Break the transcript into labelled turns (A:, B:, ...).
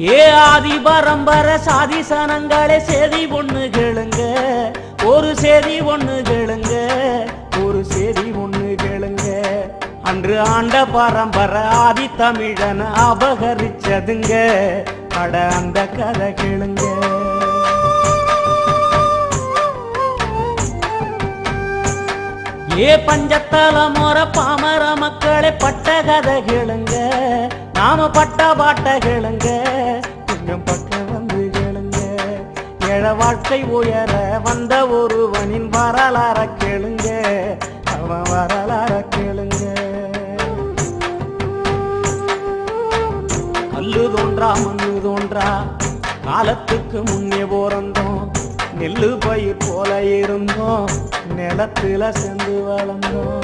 A: ஏ ஆதி பரம்பர சாதி சனங்களே செய்தி ஒண்ணு கேளுங்க, ஒரு செய்தி ஒண்ணு கேளுங்க, ஒரு செய்தி ஒண்ணு கேளுங்க. அன்று ஆண்ட பரம்பர ஆதி தமிழன் அபகரிச்சதுங்க, அட அந்த கதை கேளுங்க. ஏ பஞ்சத்தல முற பாமர மக்களே பட்ட கதை கேளுங்க, நாம பட்ட பாட்ட கேளுங்க, கொஞ்சம் பக்க வந்து கேளுங்க. ஏழ வாழ்க்கை உயர வந்த ஒருவனின் வரலாற கேளுங்க, அவன் வரலாற கேளுங்க. கல்லு தோன்றா மண்ணு தோன்றா காலத்துக்கு முன்னே போறந்தோம், நெல்லு பயிர் போல இருந்தோம், நிலத்துல சென்று வளர்ந்தோம்.